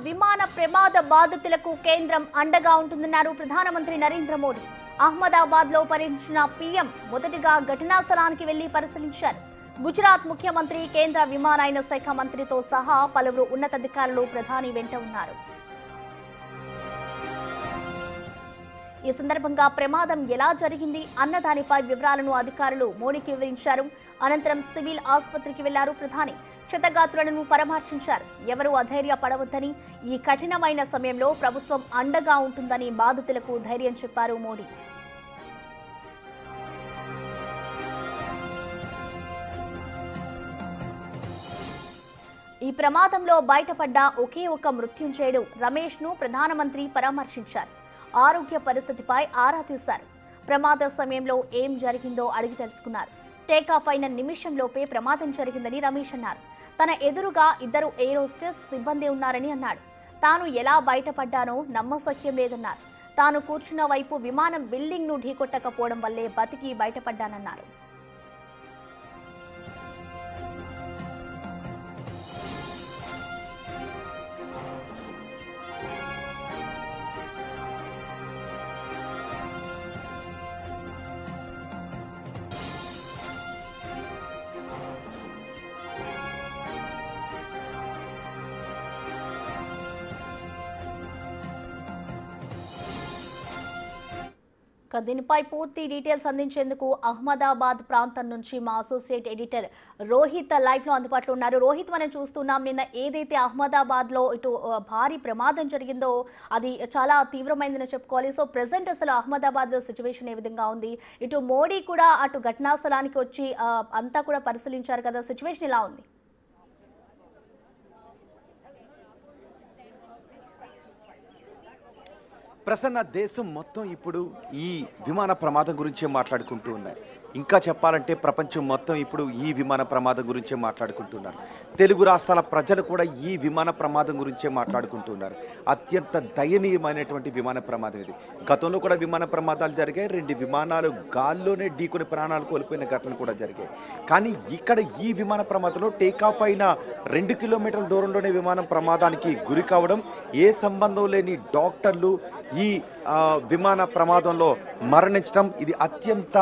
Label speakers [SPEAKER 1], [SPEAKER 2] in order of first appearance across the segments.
[SPEAKER 1] విమాన ప్రమాద బాధితులకు కేంద్రం అండగా ఉంటుందన్నారు ప్రధానమంత్రి నరేంద్ర మోడీ. అహ్మదాబాద్ లో పర్యటించిన పీఎం మొదటిగా ఘటనా స్థలానికి వెళ్లి పరిశీలించారు. గుజరాత్ ముఖ్యమంత్రి, కేంద్ర విమానయాన శాఖ మంత్రితో సహా పలువురు ఉన్నతాధికారులు ప్రధాని వెంట ఉన్నారు. ఈ సందర్భంగా ప్రమాదం ఎలా జరిగింది అన్న దానిపై వివరాలను అధికారులు మోడీకి వివరించారు. అనంతరం సివిల్ ఆసుపత్రికి వెళ్లారు ప్రధాని. క్షతగాత్రులను పరామర్శించారు. ఎవరూ అధైర్యపడవద్దని, ఈ కఠినమైన సమయంలో ప్రభుత్వం అండగా ఉంటుందని బాధితులకు ధైర్యం చెప్పారు మోడీ. ఈ ప్రమాదంలో బయటపడ్డ ఒకే ఒక మృత్యుంజయుడు రమేష్ ను ప్రధానమంత్రి పరామర్శించారు. ఆరోగ్య పరిస్థితిపై ఆరా తీశారు. ప్రమాద సమయంలో ఏం జరిగిందో అడిగి తెలుసుకున్నారు. టేకాఫ్ అయిన నిమిషంలోపే ప్రమాదం జరిగిందని రమేష్ అన్నారు. తన ఎదురుగా ఇద్దరు ఎయిర్ హోస్టెస్ సిబ్బంది ఉన్నారని అన్నాడు. తాను ఎలా బయటపడ్డానో నమ్మశక్యం లేదన్నారు. తాను కూర్చున్న వైపు విమానం బిల్డింగ్ ను ఢీకొట్టకపోవడం వల్లే బతికి బయటపడ్డానన్నారు. దీనిపై పూర్తి డీటెయిల్స్ అందించేందుకు అహ్మదాబాద్ ప్రాంతం నుంచి మా అసోసియేట్ ఎడిటర్ రోహిత్ లైవ్ లో అందుబాటులో ఉన్నారు. రోహిత్, మనం చూస్తున్నాం నిన్న ఏదైతే అహ్మదాబాద్ లో ఇటు భారీ ప్రమాదం జరిగిందో అది చాలా తీవ్రమైందని చెప్పుకోవాలి. సో ప్రెసెంట్ అసలు అహ్మదాబాద్ లో సిచ్యువేషన్ ఏ విధంగా ఉంది? ఇటు మోడీ కూడా అటు ఘటనా స్థలానికి వచ్చి అంతా కూడా పరిశీలించారు కదా, సిచ్యువేషన్ ఎలా ఉంది?
[SPEAKER 2] ప్రసన్న, దేశం మొత్తం ఇప్పుడు ఈ విమాన ప్రమాదం గురించే మాట్లాడుకుంటూ ఉన్నాయి. ఇంకా చెప్పాలంటే ప్రపంచం మొత్తం ఇప్పుడు ఈ విమాన ప్రమాదం గురించే మాట్లాడుకుంటున్నారు. తెలుగు రాష్ట్రాల ప్రజలు కూడా ఈ విమాన ప్రమాదం గురించే మాట్లాడుకుంటున్నారు. అత్యంత దయనీయమైనటువంటి విమాన ప్రమాదం ఇది. గతంలో కూడా విమాన ప్రమాదాలు జరిగాయి. 2 విమానాలు గాల్లోనే ఢీకొని ప్రాణాలు కోల్పోయిన ఘటనలు కూడా జరిగాయి. కానీ ఇక్కడ ఈ విమాన ప్రమాదంలో టేకాఫ్ అయిన 2 కిలోమీటర్ల దూరంలోనే విమానం ప్రమాదానికి గురి కావడం, ఏ సంబంధం లేని డాక్టర్లు ఈ విమాన ప్రమాదంలో మరణించడం, ఇది అత్యంత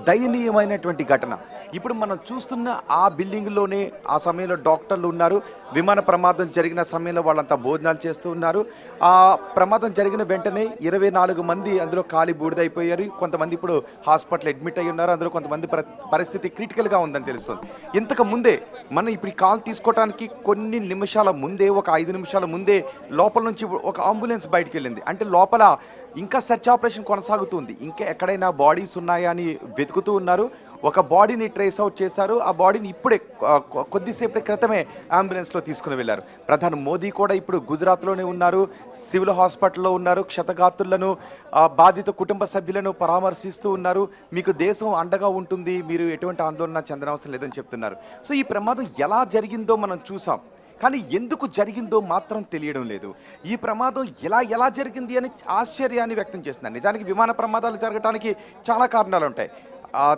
[SPEAKER 2] దయనీయమైనటువంటి ఘటన. ఇప్పుడు మనం చూస్తున్న ఆ బిల్డింగ్లోనే ఆ సమయంలో డాక్టర్లు ఉన్నారు. విమాన ప్రమాదం జరిగిన సమయంలో వాళ్ళంతా భోజనాలు చేస్తూ ఉన్నారు. ఆ ప్రమాదం జరిగిన వెంటనే 24 మంది అందులో కాలి బూడిదైపోయారు. కొంతమంది ఇప్పుడు హాస్పిటల్ అడ్మిట్ అయ్యి ఉన్నారు. అందులో కొంతమంది పరిస్థితి క్రిటికల్గా ఉందని తెలుస్తుంది. ఇంతకు ముందే మనం ఇప్పుడు కాల్ తీసుకోవడానికి కొన్ని నిమిషాల ముందే, ఒక 5 నిమిషాల ముందే లోపల నుంచి ఒక అంబులెన్స్ బయటికి వెళ్ళింది. అంటే లోపల ఇంకా సెర్చ్ ఆపరేషన్ కొనసాగుతుంది. ఇంకా ఎక్కడైనా బాడీస్ ఉన్నాయా అని వెతుకుతూ ఉన్నారు. ఒక బాడీని ట్రేస్ అవుట్ చేశారు. ఆ బాడీని ఇప్పుడే కొద్దిసేపటి క్రితమే అంబులెన్స్లో తీసుకుని వెళ్ళారు. ప్రధాని మోదీ కూడా ఇప్పుడు గుజరాత్లోనే ఉన్నారు. సివిల్ హాస్పిటల్లో ఉన్నారు. క్షతగాత్రులను, బాధిత కుటుంబ సభ్యులను పరామర్శిస్తూ ఉన్నారు. మీకు దేశం అండగా ఉంటుంది, మీరు ఎటువంటి ఆందోళన చెందనవసరం లేదని చెప్తున్నారు. సో ఈ ప్రమాదం ఎలా జరిగిందో మనం చూసాం. కానీ ఎందుకు జరిగిందో మాత్రం తెలియడం లేదు. ఈ ప్రమాదం ఎలా జరిగింది అని ఆశ్చర్యాన్ని వ్యక్తం చేస్తున్నారు. నిజానికి విమాన ప్రమాదాలు జరగడానికి చాలా కారణాలు ఉంటాయి.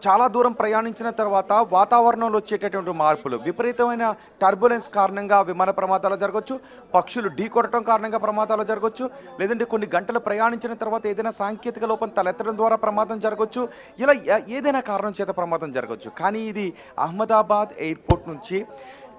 [SPEAKER 2] చాలా దూరం ప్రయాణించిన తర్వాత వాతావరణంలో వచ్చేటటువంటి మార్పులు, విపరీతమైన టర్బులెన్స్ కారణంగా విమాన ప్రమాదాలు జరగవచ్చు, పక్షులు ఢీకొట్టడం కారణంగా ప్రమాదాలు జరగవచ్చు, లేదంటే కొన్ని గంటలు ప్రయాణించిన తర్వాత ఏదైనా సాంకేతిక లోపం తలెత్తడం ద్వారా ప్రమాదం జరగవచ్చు. ఇలా ఏదైనా కారణం చేత ప్రమాదం జరగవచ్చు. కానీ ఇది అహ్మదాబాద్ ఎయిర్పోర్ట్ నుంచి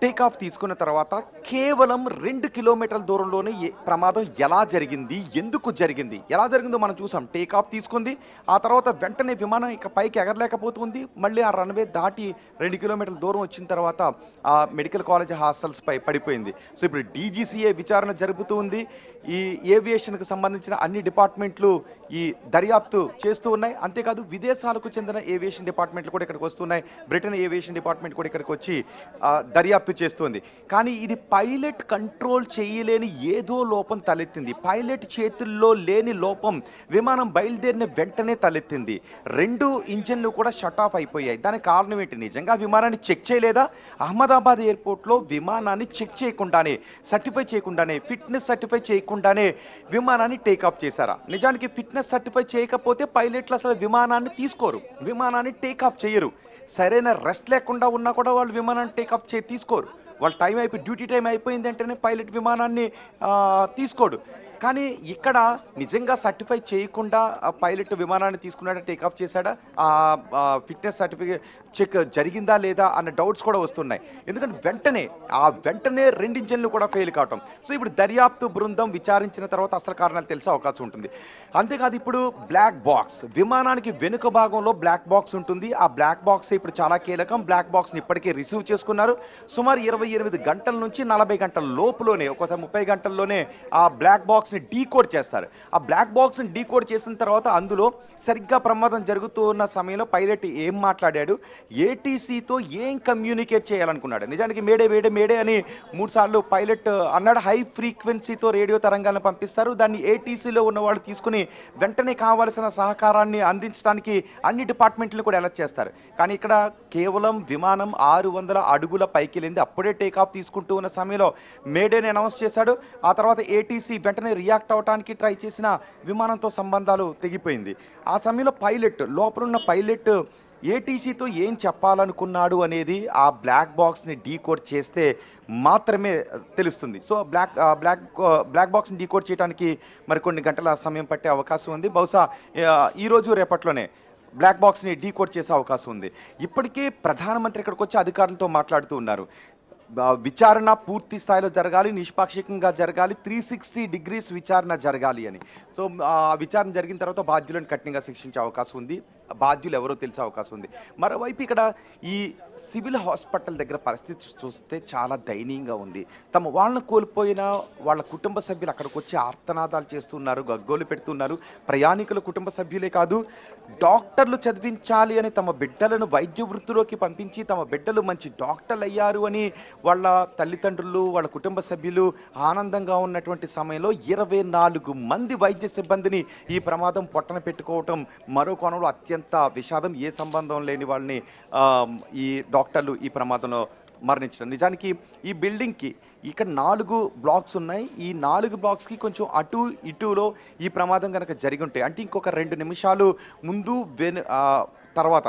[SPEAKER 2] టేకాఫ్ తీసుకున్న తర్వాత కేవలం 2 కిలోమీటర్ల దూరంలోనే ప్రమాదం ఎలా జరిగింది, ఎందుకు జరిగింది, ఎలా జరిగిందో మనం చూసాం. టేకాఫ్ తీసుకుంది, ఆ తర్వాత వెంటనే విమానం ఇక పైకి ఎగరలేకపోతుంది. మళ్ళీ ఆ రన్వే దాటి 2 కిలోమీటర్ల దూరం వచ్చిన తర్వాత ఆ మెడికల్ కాలేజ్ హాస్టల్స్ పై పడిపోయింది. సో ఇప్పుడు DGCA విచారణ జరుపుతూ ఉంది. ఈ ఏవియేషన్కి సంబంధించిన అన్ని డిపార్ట్మెంట్లు ఈ దర్యాప్తు చేస్తూ ఉన్నాయి. అంతేకాదు విదేశాలకు చెందిన ఏవియేషన్ డిపార్ట్మెంట్లు కూడా ఇక్కడికి వస్తున్నాయి. బ్రిటన్ ఏవియేషన్ డిపార్ట్మెంట్ కూడా ఇక్కడికి వచ్చి దర్యాప్తు చేస్తుంది. కానీ ఇది పైలట్ కంట్రోల్ చేయలేని ఏదో లోపం తలెత్తింది. పైలట్ చేతుల్లో లేని లోపం విమానం బయలుదేరిన వెంటనే తలెత్తింది. 2 ఇంజన్లు కూడా షట్ ఆఫ్ అయిపోయాయి. దానికి కారణం ఏంటి? నిజంగా విమానాన్ని చెక్ చేయలేదా? అహ్మదాబాద్ ఎయిర్పోర్ట్లో విమానాన్ని చెక్ చేయకుండానే, సర్టిఫై చేయకుండానే, ఫిట్నెస్ సర్టిఫై చేయకుండానే విమానాన్ని టేకాఫ్ చేశారా? నిజానికి ఫిట్నెస్ సర్టిఫై చేయకపోతే పైలట్లు అసలు విమానాన్ని తీసుకోరు, విమానాన్ని టేకాఫ్ చేయరు. సరైన రెస్ట్ లేకుండా ఉన్నా కూడా వాళ్ళు విమానాన్ని టేకాఫ్ తీసుకోరు. వాళ్ళ టైం అయిపోయి డ్యూటీ టైం అయిపోయింది అంటేనే పైలట్ విమానాన్ని తీసుకోడు. కానీ ఇక్కడ నిజంగా సర్టిఫై చేయకుండా ఆ పైలట్ విమానాన్ని తీసుకున్నాడా, టేకాఫ్ చేశాడా, ఫిట్నెస్ సర్టిఫికేట్ చెక్ జరిగిందా లేదా అన్న డౌట్స్ కూడా వస్తున్నాయి. ఎందుకంటే వెంటనే 2 ఇంజన్లు కూడా ఫెయిల్ కావటం. సో ఇప్పుడు దర్యాప్తు బృందం విచారించిన తర్వాత అసలు కారణాలు తెలిసే అవకాశం ఉంటుంది. అంతేకాదు ఇప్పుడు బ్లాక్ బాక్స్, విమానానికి వెనుక భాగంలో బ్లాక్ బాక్స్ ఉంటుంది. ఆ బ్లాక్ బాక్స్ ఇప్పుడు చాలా కీలకం. బ్లాక్ బాక్స్ని ఇప్పటికే రిసీవ్ చేసుకున్నారు. సుమారు 28 గంటల నుంచి 40 గంటల లోపులోనే, ఒక్కోసారి 30 గంటల్లోనే ఆ బ్లాక్ బాక్స్ని డీకోడ్ చేస్తారు. ఆ బ్లాక్ బాక్స్ని డీకోడ్ చేసిన తర్వాత అందులో సరిగ్గా ప్రమాదం జరుగుతూ ఉన్న సమయంలో పైలట్ ఏం మాట్లాడాడు, ఏటీసీతో ఏం కమ్యూనికేట్ చేయాలనుకున్నాడు. నిజానికి మేడే అని 3 సార్లు పైలట్ అన్నాడు. హై ఫ్రీక్వెన్సీతో రేడియో తరంగాలను పంపిస్తారు. దాన్ని ఏటీసీలో ఉన్న వాళ్ళు తీసుకుని వెంటనే కావాల్సిన సహకారాన్ని అందించడానికి అన్ని డిపార్ట్మెంట్లు కూడా అలర్ట్ చేస్తారు. కానీ ఇక్కడ కేవలం విమానం 600 అడుగుల పైకి వెళ్ళింది. అప్పుడే టేకాఫ్ తీసుకుంటూ ఉన్న సమయంలో మేడేని అనౌన్స్ చేశాడు. ఆ తర్వాత ఏటీసీ వెంటనే రియాక్ట్ అవడానికి ట్రై చేసిన విమానంతో సంబంధాలు తెగిపోయింది. ఆ సమయంలో లోపలున్న పైలట్ ఏటీసీతో ఏం చెప్పాలనుకున్నాడు అనేది ఆ బ్లాక్ బాక్స్ని డీకోడ్ చేస్తే మాత్రమే తెలుస్తుంది. సో బ్లాక్ బాక్స్ని డీకోడ్ చేయడానికి మరికొన్ని గంటల సమయం పట్టే అవకాశం ఉంది. బహుశా ఈరోజు రేపట్లోనే బ్లాక్ బాక్స్ని డీకోడ్ చేసే అవకాశం ఉంది. ఇప్పటికే ప్రధానమంత్రి ఇక్కడికి వచ్చి అధికారులతో మాట్లాడుతూ ఉన్నారు. విచారణ పూర్తి స్థాయిలో జరగాలి, నిష్పాక్షికంగా జరగాలి, 360 డిగ్రీస్ విచారణ జరగాలి అని. సో ఆ విచారణ జరిగిన తర్వాత బాధ్యులను కఠినంగా శిక్షించే అవకాశం ఉంది. బాధ్యులు ఎవరో తెలిసే అవకాశం ఉంది. మరోవైపు ఇక్కడ ఈ సివిల్ హాస్పిటల్ దగ్గర పరిస్థితి చూస్తే చాలా దయనీయంగా ఉంది. తమ వాళ్ళని కోల్పోయిన వాళ్ళ కుటుంబ సభ్యులు అక్కడికి వచ్చి ఆర్తనాదాలు చేస్తున్నారు, గగ్గోలు పెడుతున్నారు. ప్రయాణికుల కుటుంబ సభ్యులే కాదు, డాక్టర్లు చదివించాలి అని తమ బిడ్డలను వైద్య వృత్తిలోకి పంపించి తమ బిడ్డలు మంచి డాక్టర్లు అయ్యారు అని వాళ్ళ తల్లిదండ్రులు, వాళ్ళ కుటుంబ సభ్యులు ఆనందంగా ఉన్నటువంటి సమయంలో 24 మంది వైద్య సిబ్బందిని ఈ ప్రమాదం పొట్టన పెట్టుకోవటం మరో కోణంలో అత్యంత విషాదం. ఏ సంబంధం లేని వాళ్ళని ఈ డాక్టర్లు ఈ ప్రమాదంలో మరణించడం. నిజానికి ఈ బిల్డింగ్కి ఇక్కడ 4 బ్లాక్స్ ఉన్నాయి. ఈ 4 బ్లాక్స్కి కొంచెం అటు ఇటులో ఈ ప్రమాదం కనుక జరిగి ఉంటే, అంటే ఇంకొక 2 నిమిషాలు ముందు తర్వాత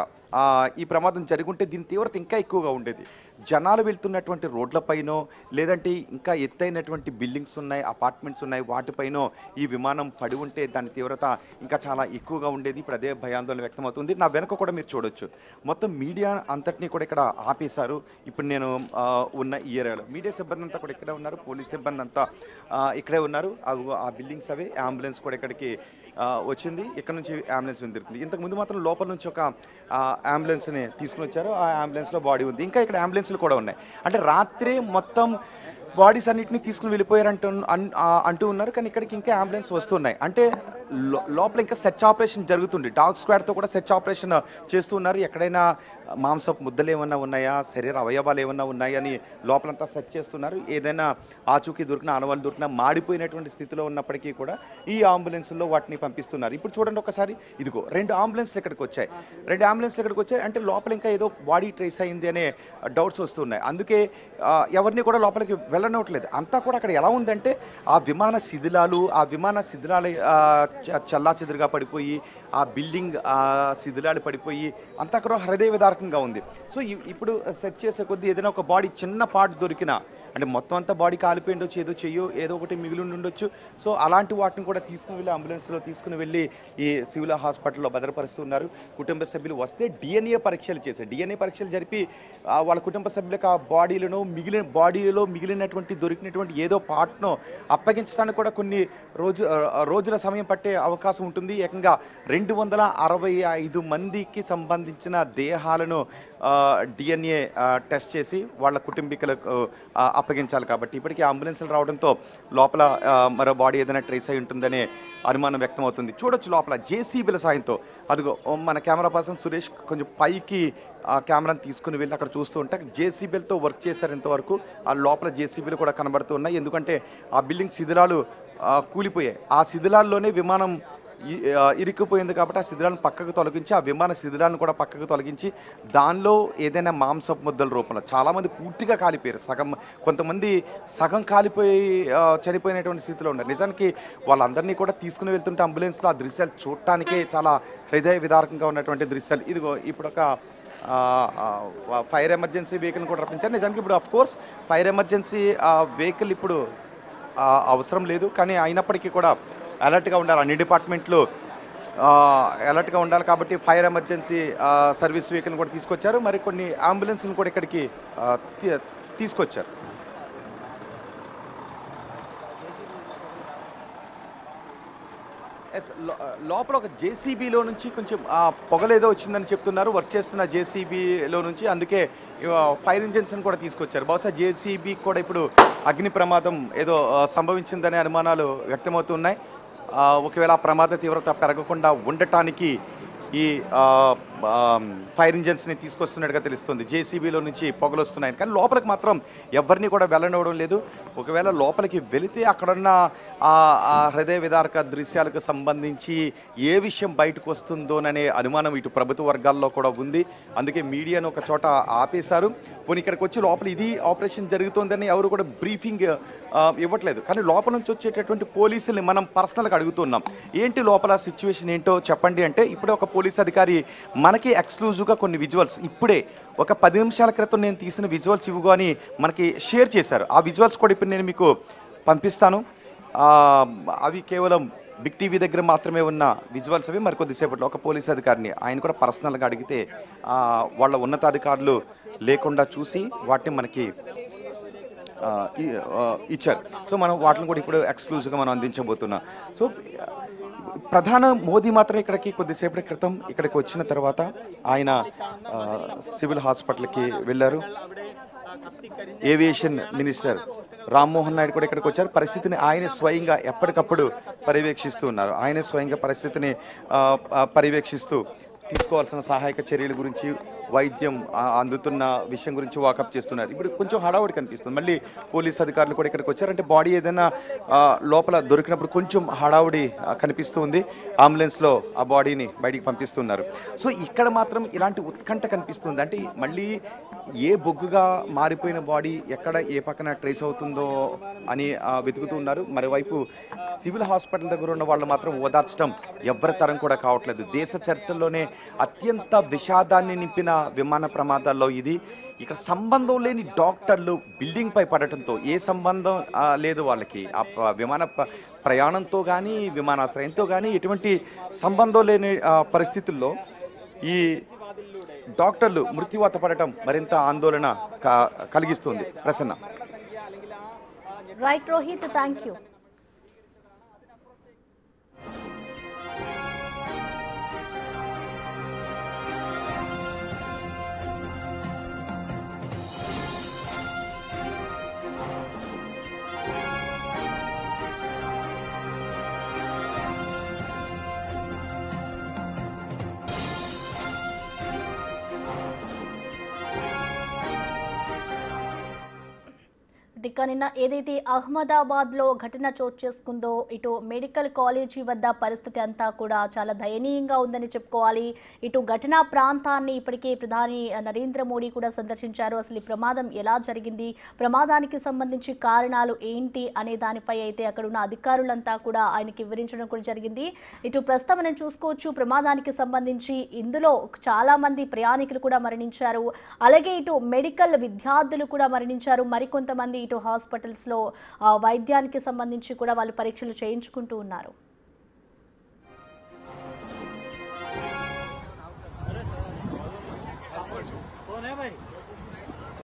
[SPEAKER 2] ఈ ప్రమాదం జరుగుంటే దీని తీవ్రత ఇంకా ఎక్కువగా ఉండేది. జనాలు వెళ్తున్నటువంటి రోడ్లపైనో లేదంటే ఇంకా ఎత్తైనటువంటి బిల్డింగ్స్ ఉన్నాయి, అపార్ట్మెంట్స్ ఉన్నాయి, వాటిపైనో ఈ విమానం పడి ఉంటే దాని తీవ్రత ఇంకా చాలా ఎక్కువగా ఉండేది. ఇప్పుడు అదే భయాందోళన వ్యక్తమవుతుంది. నా వెనక కూడా మీరు చూడొచ్చు, మొత్తం మీడియా అంతటినీ కూడా ఇక్కడ ఆపేశారు. ఇప్పుడు నేను ఉన్న ఈ ఏరియాలో మీడియా సిబ్బంది అంతా కూడా ఇక్కడే ఉన్నారు, పోలీస్ సిబ్బంది అంతా ఇక్కడే ఉన్నారు. ఆ బిల్డింగ్స్ అవే. అంబులెన్స్ కూడా ఇక్కడికి వచ్చింది. ఇక్కడ నుంచి అంబులెన్స్ వెళ్తుంది. ఇంతకుముందు మాత్రం లోపల నుంచి ఒక అంబులెన్స్ని తీసుకుని వచ్చారు. ఆ అంబులెన్స్లో బాడీ ఉంది. ఇంకా ఇక్కడ అంబులెన్స్లు కూడా ఉన్నాయి. అంటే రాత్రే మొత్తం బాడీస్ అన్నింటినీ తీసుకుని వెళ్ళిపోయారంటూ అంటూ ఉన్నారు. కానీ ఇక్కడికి ఇంకా అంబులెన్స్ వస్తున్నాయి. అంటే లోపల ఇంకా సెర్చ్ ఆపరేషన్ జరుగుతుంది. డాగ్ స్క్వాడ్తో కూడా సెర్చ్ ఆపరేషన్ చేస్తున్నారు. ఎక్కడైనా మాంసపు ముద్దలు ఏమన్నా ఉన్నాయా, శరీర అవయవాలు ఏమన్నా ఉన్నాయా అని లోపలంతా సెర్చ్ చేస్తున్నారు. ఏదైనా ఆచూకీ దొరికినా, ఆనవాళ్ళు దొరికినా, మాడిపోయినటువంటి స్థితిలో ఉన్నప్పటికీ కూడా ఈ అంబులెన్స్లో వాటిని పంపిస్తున్నారు. ఇప్పుడు చూడండి ఒకసారి, ఇదిగో 2 అంబులెన్స్లు ఇక్కడికి వచ్చాయి. 2 అంబులెన్స్లు ఇక్కడికి వచ్చాయి. అంటే లోపల ఇంకా ఏదో బాడీ ట్రేస్ అయింది అనే డౌట్స్ వస్తున్నాయి. అందుకే ఎవరిని కూడా లోపలికి వెళ్ళనవట్లేదు. అంతా కూడా అక్కడ ఎలా ఉందంటే ఆ విమాన శిథిలాలు చల్లాచెదురుగా పడిపోయి, ఆ బిల్డింగ్ శిథిలాలు పడిపోయి అంతా కూడా హృదయ విదారకంగా ఉంది. సో ఇప్పుడు సెర్చ్ చేసే కొద్దీ ఏదైనా ఒక బాడీ చిన్న పార్ట్ దొరికినా, అంటే మొత్తం అంతా బాడీ కాలిపోయి ఉండొచ్చు, ఏదో ఒకటి మిగిలి ఉండొచ్చు. సో అలాంటి వాటిని కూడా తీసుకుని వెళ్ళి అంబులెన్స్లో తీసుకుని వెళ్ళి ఈ సివిల్ హాస్పిటల్లో భద్రపరుస్తున్నారు. కుటుంబ సభ్యులు వస్తే డిఎన్ఏ పరీక్షలు జరిపి వాళ్ళ కుటుంబ సభ్యులకు ఆ బాడీలో మిగిలినటువంటి దొరికినటువంటి ఏదో పార్ట్ను అప్పగించడానికి కూడా కొన్ని రోజుల సమయం పట్టే అవకాశం ఉంటుంది. ఏకంగా 265 మందికి సంబంధించిన దేహాలను డిఎన్ఏ టెస్ట్ చేసి వాళ్ళ కుటుంబీకులకు అప్పగించాలి. కాబట్టి ఇప్పటికీ అంబులెన్స్లు రావడంతో లోపల మరో బాడీ ఏదైనా ట్రేస్ అయి ఉంటుందనే అనుమానం వ్యక్తమవుతుంది. చూడొచ్చు లోపల జేసీబీల సాయంతో. అదిగో మన కెమెరా పర్సన్ సురేష్ కొంచెం పైకి ఆ కెమెరాను తీసుకుని వెళ్ళి అక్కడ చూస్తూ ఉంటే జేసీబీలతో వర్క్ చేశారు. ఇంతవరకు ఆ లోపల జేసీబీలు కూడా కనబడుతూ ఉన్నాయి. ఎందుకంటే ఆ బిల్డింగ్ శిథిలాలు కూలిపోయాయి. ఆ శిథిలాల్లోనే విమానం ఇరుక్కుపోయింది కాబట్టి ఆ శిథిలాలను పక్కకు తొలగించి ఆ విమాన శిథిలాలను కూడా పక్కకు తొలగించి దానిలో ఏదైనా మాంసపు ముద్దల రూపంలో చాలామంది పూర్తిగా కాలిపోయారు. కొంతమంది సగం కాలిపోయి చనిపోయినటువంటి స్థితిలో ఉన్నారు. నిజానికి వాళ్ళందరినీ కూడా తీసుకుని వెళ్తుంటే అంబులెన్స్లో ఆ దృశ్యాలు చూడటానికే చాలా హృదయ విదారకంగా ఉన్నటువంటి దృశ్యాలు. ఇదిగో ఇప్పుడు ఒక ఫైర్ ఎమర్జెన్సీ వెహికల్ కూడా రప్పించారు. నిజానికి ఇప్పుడు అఫ్కోర్స్ ఫైర్ ఎమర్జెన్సీ వెహికల్ ఇప్పుడు అవసరం లేదు, కానీ అయినప్పటికీ కూడా అలర్ట్గా ఉండాలి. అన్ని డిపార్ట్మెంట్లు అలర్ట్గా ఉండాలి కాబట్టి ఫైర్ ఎమర్జెన్సీ సర్వీస్ వెహికల్ కూడా తీసుకొచ్చారు. మరి కొన్ని అంబులెన్స్ని కూడా ఇక్కడికి తీసుకొచ్చారు. లోపల ఒక జేసీబీలో నుంచి కొంచెం పొగలేదో వచ్చిందని చెప్తున్నారు. వర్క్ చేస్తున్న జేసీబీలో నుంచి, అందుకే ఫైర్ ఇంజిన్స్ కూడా తీసుకొచ్చారు. బహుశా జేసీబీ కూడా ఇప్పుడు అగ్ని ప్రమాదం ఏదో సంభవించిందనే అనుమానాలు వ్యక్తమవుతున్నాయి. ఒకవేళ ఆ ప్రమాద తీవ్రత పెరగకుండా ఉండటానికి ఈ ఫైర్ ఇంజన్స్ని తీసుకొస్తున్నట్టుగా తెలుస్తుంది. జేసీబీలో నుంచి పొగలు వస్తున్నాయి, కానీ లోపలికి మాత్రం ఎవరిని కూడా వెళ్ళనివ్వడం లేదు. ఒకవేళ లోపలికి వెళితే అక్కడున్న హృదయ విదారక దృశ్యాలకు సంబంధించి ఏ విషయం బయటకు వస్తుందోననే అనుమానం ఇటు ప్రభుత్వ వర్గాల్లో కూడా ఉంది. అందుకే మీడియాను ఒక చోట ఆపేశారు. పోనీ ఇక్కడికి వచ్చి లోపల ఇది ఆపరేషన్ జరుగుతోందని ఎవరు కూడా బ్రీఫింగ్ ఇవ్వట్లేదు. కానీ లోపల నుంచి వచ్చేటటువంటి పోలీసుల్ని మనం పర్సనల్గా అడుగుతున్నాం, ఏంటి లోపల సిచ్యువేషన్ ఏంటో చెప్పండి అంటే, ఇప్పుడే ఒక పోలీస్ అధికారి మనకి ఎక్స్క్లూజివ్గా కొన్ని విజువల్స్ ఇప్పుడే ఒక 10 నిమిషాల క్రితం నేను తీసిన విజువల్స్ ఇవ్వు అని మనకి షేర్ చేశారు. ఆ విజువల్స్ కూడా ఇప్పుడు నేను మీకు పంపిస్తాను. అవి కేవలం బిగ్ టీవీ దగ్గర మాత్రమే ఉన్న విజువల్స్ అవి. మరి కొద్దిసేపట్లో ఒక పోలీస్ అధికారిని ఆయన కూడా పర్సనల్గా అడిగితే వాళ్ళ ఉన్నతాధికారులు లేకుండా చూసి వాటిని మనకి ఇచ్చారు. సో మనం వాటిని కూడా ఇప్పుడు ఎక్స్క్లూజివ్గా మనం అందించబోతున్నాం. సో ప్రధాని మోదీ మాత్రం ఇక్కడికి కొద్దిసేపటి క్రితం ఇక్కడికి వచ్చిన తర్వాత ఆయన సివిల్ హాస్పిటల్కి వెళ్ళారు. ఏవియేషన్ మినిస్టర్ రామ్మోహన్ నాయుడు కూడా ఇక్కడికి వచ్చారు. పరిస్థితిని ఆయన స్వయంగా ఎప్పటికప్పుడు పర్యవేక్షిస్తూ ఉన్నారు. ఆయన స్వయంగా పరిస్థితిని పర్యవేక్షిస్తూ తీసుకోవాల్సిన సహాయక చర్యల గురించి, వైద్యం అందుతున్న విషయం గురించి వాకప్ చేస్తున్నారు. ఇప్పుడు కొంచెం హడావుడి కనిపిస్తుంది. మళ్ళీ పోలీస్ అధికారులు కూడా ఇక్కడికి వచ్చారంటే బాడీ ఏదైనా లోపల దొరికినప్పుడు కొంచెం హడావుడి కనిపిస్తుంది. అంబులెన్స్లో ఆ బాడీని బయటికి పంపిస్తున్నారు. సో ఇక్కడ మాత్రం ఇలాంటి ఉత్కంఠ కనిపిస్తుంది. అంటే మళ్ళీ ఏ బొగ్గుగా మారిపోయిన బాడీ ఎక్కడ ఏ పక్కన ట్రేస్ అవుతుందో అని వెతుకుతూ ఉన్నారు. మరోవైపు సివిల్ హాస్పిటల్ దగ్గర ఉన్న వాళ్ళు మాత్రం ఓదార్చడం ఎవరి తరం కూడా కావట్లేదు. దేశ చరిత్రలోనే అత్యంత విషాదాన్ని నింపిన విమాన ప్రమాదాల్లో ఇది. ఇక్కడ సంబంధం లేని డాక్టర్లు బిల్డింగ్ పై పడటంతో, ఏ సంబంధం లేదు వాళ్ళకి ఆ విమాన ప్రయాణంతో కానీ విమానాశ్రయంతో కానీ ఎటువంటి సంబంధం లేని పరిస్థితుల్లో ఈ డాక్టర్లు మృత్యువాత పడటం మరింత ఆందోళన కలిగిస్తుంది. Prasanna.
[SPEAKER 1] Right Rohit, thank you. ఇక నిన్న ఏదైతే అహ్మదాబాద్లో ఘటన చోటు చేసుకుందో, ఇటు మెడికల్ కాలేజీ వద్ద పరిస్థితి అంతా కూడా చాలా దయనీయంగా ఉందని చెప్పుకోవాలి. ఇటు ఘటనా ప్రాంతాన్ని ఇప్పటికే ప్రధాని నరేంద్ర మోడీ కూడా సందర్శించారు. అసలు ఈ ప్రమాదం ఎలా జరిగింది, ప్రమాదానికి సంబంధించి కారణాలు ఏంటి అనే దానిపై అయితే అక్కడ ఉన్న అధికారులంతా కూడా ఆయనకి వివరించడం కూడా జరిగింది. ఇటు ప్రస్తుతం మనం చూసుకోవచ్చు, ప్రమాదానికి సంబంధించి ఇందులో చాలా మంది ప్రయాణికులు కూడా మరణించారు. అలాగే ఇటు మెడికల్ విద్యార్థులు కూడా మరణించారు. మరికొంతమంది ఇటు హాస్పిటల్స్లో వైద్యానికి సంబంధించి కూడా వాళ్ళు పరీక్షలు చేయించుకుంటూ ఉన్నారు.
[SPEAKER 3] कौन है भाई?